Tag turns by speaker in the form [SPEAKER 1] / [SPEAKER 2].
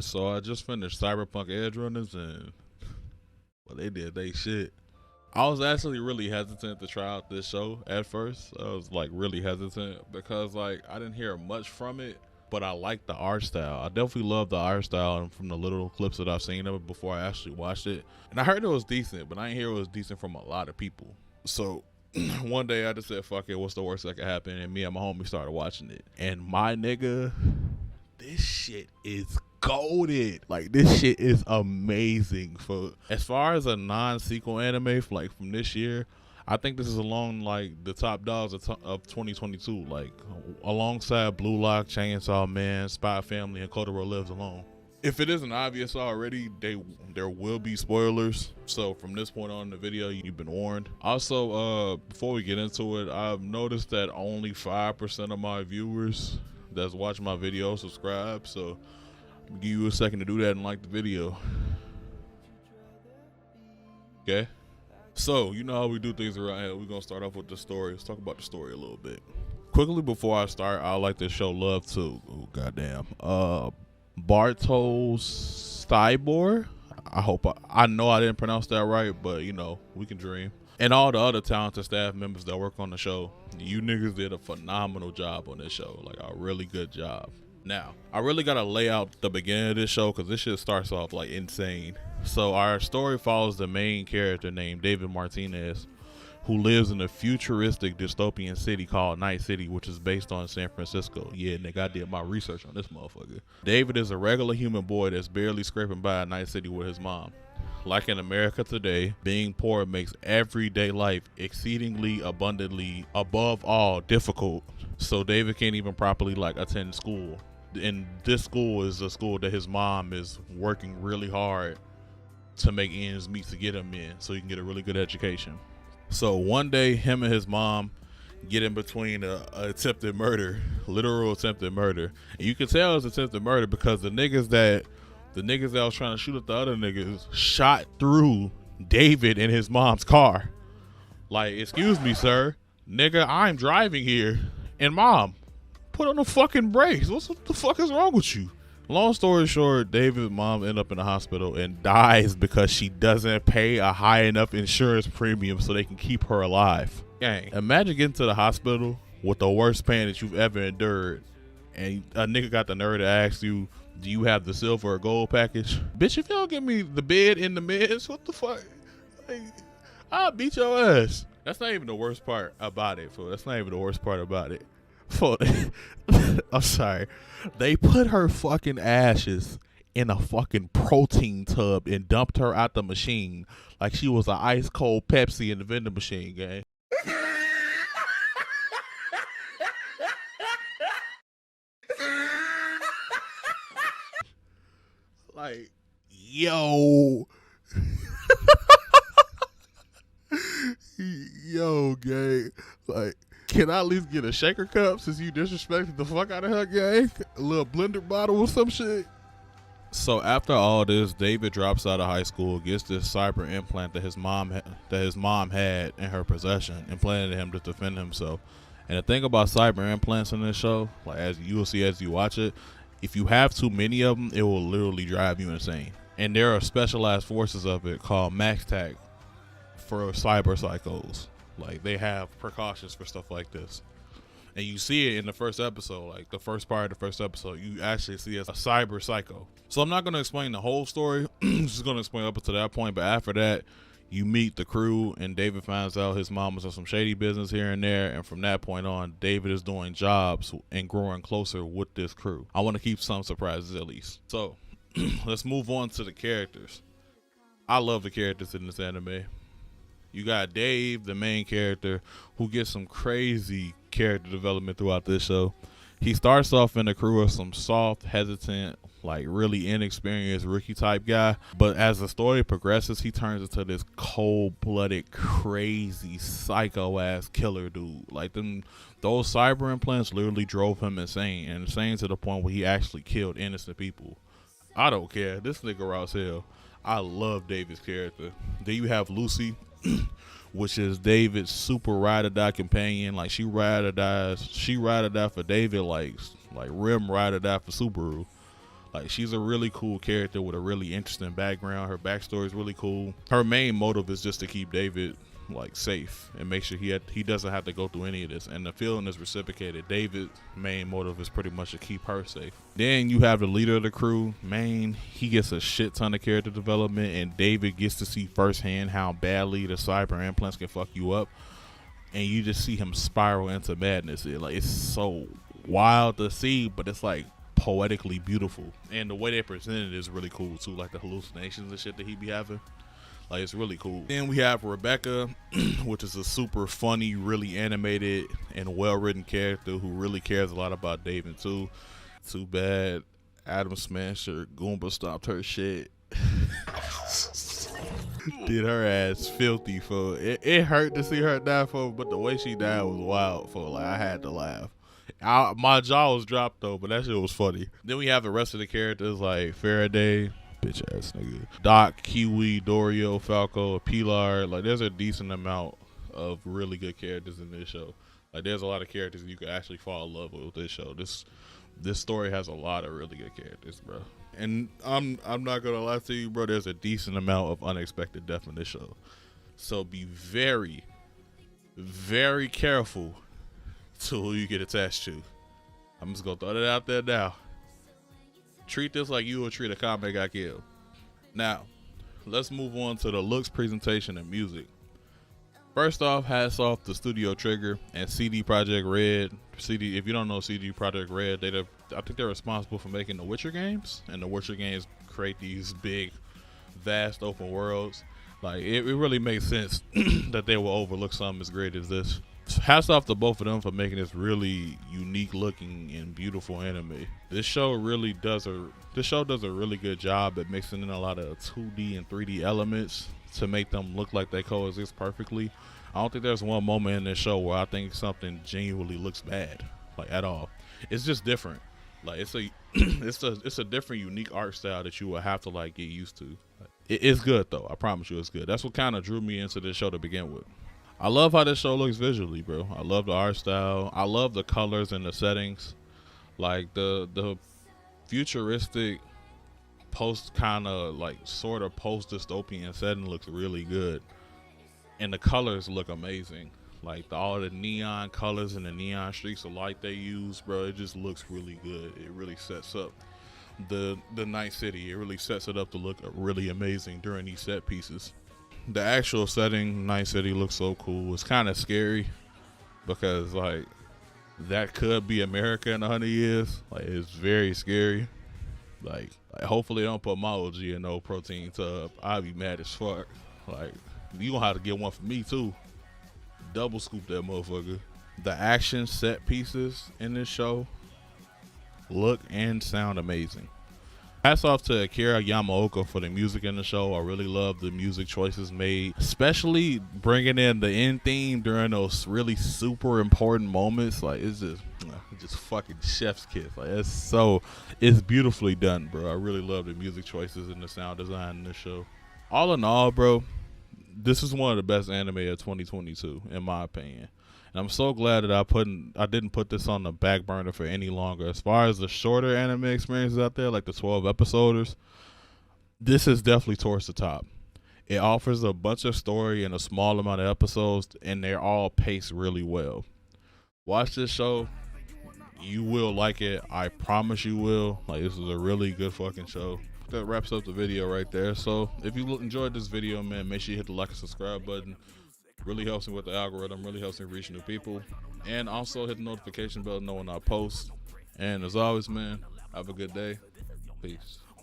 [SPEAKER 1] Alright, so I just finished Cyberpunk Edgerunners and well, they did they shit. I was actually really hesitant to try out this show at first. I was like really hesitant because like I didn't hear much from it, but I like the art style. I definitely love the art style and from the little clips that I've seen of it before I actually watched it. And I heard it was decent, but I didn't hear it was decent from a lot of people. So one day I just said, fuck it, what's the worst that could happen? And me and my homie started watching it. And my nigga, this shit is goated. Like this shit is amazing. For as far as a non-sequel anime like from this year, I think this is along like the top dogs of 2022. Like alongside Blue Lock, Chainsaw Man, Spy Family, and Kotaro Lives Alone. If it isn't obvious already, there will be spoilers. So from this point on in the video, you've been warned. Also, before we get into it, I've noticed that only 5% of my viewers that's watching my video subscribe. So I'll give you a second to do that and like the video. Okay? So, you know how we do things around here. We're going to start off with the story. Let's talk about the story a little bit. Quickly before I start, I'd like to show love to, oh goddamn, Bartos Stybor. I know I didn't pronounce that right, but you know, we can dream. And all the other talented staff members that work on the show. You niggas did a phenomenal job on this show. Like a really good job. Now, I really gotta lay out the beginning of this show because this shit starts off like insane. So our story follows the main character named David Martinez, who lives in a futuristic dystopian city called Night City, which is based on San Francisco. Yeah, nigga, I did my research on this motherfucker. David is a regular human boy that's barely scraping by Night City with his mom. Like in America today, being poor makes everyday life exceedingly abundantly, above all, difficult. So David can't even properly like attend school. And this school is a school that his mom is working really hard to make ends meet to get him in so he can get a really good education. So one day, him and his mom get in between a attempted murder, literal attempted murder. And you can tell it's attempted murder because the niggas that was trying to shoot at the other niggas shot through David in his mom's car. Like, excuse me, sir. Nigga, I'm driving here. And mom, put on the fucking brakes. What the fuck is wrong with you? Long story short, David's mom ended up in the hospital and dies because she doesn't pay a high enough insurance premium so they can keep her alive. Gang, imagine getting to the hospital with the worst pain that you've ever endured and a nigga got the nerve to ask you, do you have the silver or gold package? Bitch, if y'all give me the bed and the meds, what the fuck? Like, I'll beat your ass. That's not even the worst part about it, fool. That's not even the worst part about it. I'm sorry. They put her fucking ashes in a fucking protein tub and dumped her out the machine like she was an ice cold Pepsi in the vending machine, gang. Like, yo. Yo, gang. Like, can I at least get a shaker cup since you disrespected the fuck out of her, gang? A little blender bottle or some shit? So after all this, David drops out of high school, gets this cyber implant that his mom had in her possession, implanted in him to defend himself. And the thing about cyber implants in this show, like as you will see as you watch it, if you have too many of them, it will literally drive you insane. And there are specialized forces of it called MaxTac for cyber psychos. Like, they have precautions for stuff like this. And you see it in the first episode, like the first part of the first episode, you actually see a cyber psycho. So I'm not going to explain the whole story. I'm just going to explain up to that point. But after that, you meet the crew and David finds out his mom was in some shady business here and there. And from that point on, David is doing jobs and growing closer with this crew. I want to keep some surprises at least. So let's move on to the characters. I love the characters in this anime. You got Dave, the main character, who gets some crazy character development throughout this show. He starts off in the crew as some soft, hesitant, like really inexperienced rookie type guy. But as the story progresses, he turns into this cold-blooded, crazy, psycho-ass killer dude. Like those cyber implants literally drove him insane, and insane to the point where he actually killed innocent people. I don't care. This nigga raw as hell. I love David's character. Then you have Lucy, which is David's super ride or die companion. Like she ride or die for David, like Rim ride or die for Subaru. Like, she's a really cool character with a really interesting background. Her backstory is really cool. Her main motive is just to keep David like safe and make sure he doesn't have to go through any of this, and the feeling is reciprocated. David's main motive is pretty much to keep her safe. Then you have the leader of the crew, Maine. He gets a shit ton of character development, and David gets to see firsthand how badly the cyber implants can fuck you up, and you just see him spiral into madness. It's so wild to see, but it's like poetically beautiful, and the way they present it is really cool too, like the hallucinations and shit that he be having. Like, it's really cool. Then we have Rebecca, which is a super funny, really animated, and well-written character who really cares a lot about David too. Too bad Adam Smasher Goomba stopped her shit. Did her ass filthy for it. It hurt to see her die for, but the way she died was wild for. Like, I had to laugh. My jaw was dropped though, but that shit was funny. Then we have the rest of the characters like Faraday, bitch ass nigga, Doc, Kiwi, Dorio, Falco, Pilar. Like, there's a decent amount of really good characters in this show. Like, there's a lot of characters you could actually fall in love with this show. This story has a lot of really good characters, bro. And I'm not gonna lie to you, bro. There's a decent amount of unexpected death in this show. So be very, very careful to who you get attached to. I'm just gonna throw that out there now. Treat this like you would treat a comic that got killed. Now, let's move on to the looks, presentation, and music. First off, hats off to Studio Trigger and CD Projekt Red. If you don't know CD Projekt Red, I think they're responsible for making the Witcher games, and the Witcher games create these big, vast open worlds. Like, it really makes sense that they will overlook something as great as this. Hats off to both of them for making this really unique looking and beautiful anime. This show does a really good job at mixing in a lot of 2D and 3D elements to make them look like they coexist perfectly. I don't think there's one moment in this show where I think something genuinely looks bad, like, at all. It's just different. Like, it's a different, unique art style that you will have to like get used to. It's good though. I promise you, it's good. That's what kind of drew me into this show to begin with. I love how this show looks visually, bro. I love the art style. I love the colors and the settings. Like, the futuristic post kind of like sort of post dystopian setting looks really good, and the colors look amazing. Like, all the neon colors and the neon streaks of light they use, bro, it just looks really good. It really sets up the night city. It really sets it up to look really amazing during these set pieces. The actual setting, Night City, looks so cool. It's kind of scary because, like, that could be America in 100 years. Like, it's very scary. Like hopefully they don't put my OG in no protein tub. I'd be mad as fuck. Like, you gonna have to get one for me too. Double scoop that motherfucker. The action set pieces in this show look and sound amazing. Hats off to Akira Yamaoka for the music in the show. I really love the music choices made, especially bringing in the end theme during those really super important moments. Like, it's just fucking chef's kiss. Like, it's beautifully done, bro. I really love the music choices and the sound design in this show. All in all, bro, this is one of the best anime of 2022, in my opinion. And I'm so glad that I didn't put this on the back burner for any longer. As far as the shorter anime experiences out there, like the 12 episoders, this is definitely towards the top. It offers a bunch of story in a small amount of episodes, and they're all paced really well. Watch this show. You will like it. I promise you will. Like, this is a really good fucking show. That wraps up the video right there. So if you enjoyed this video, man, make sure you hit the like and subscribe button. Really helps me with the algorithm, really helps me reach new people. And also hit the notification bell to know when I post. And as always, man, have a good day. Peace.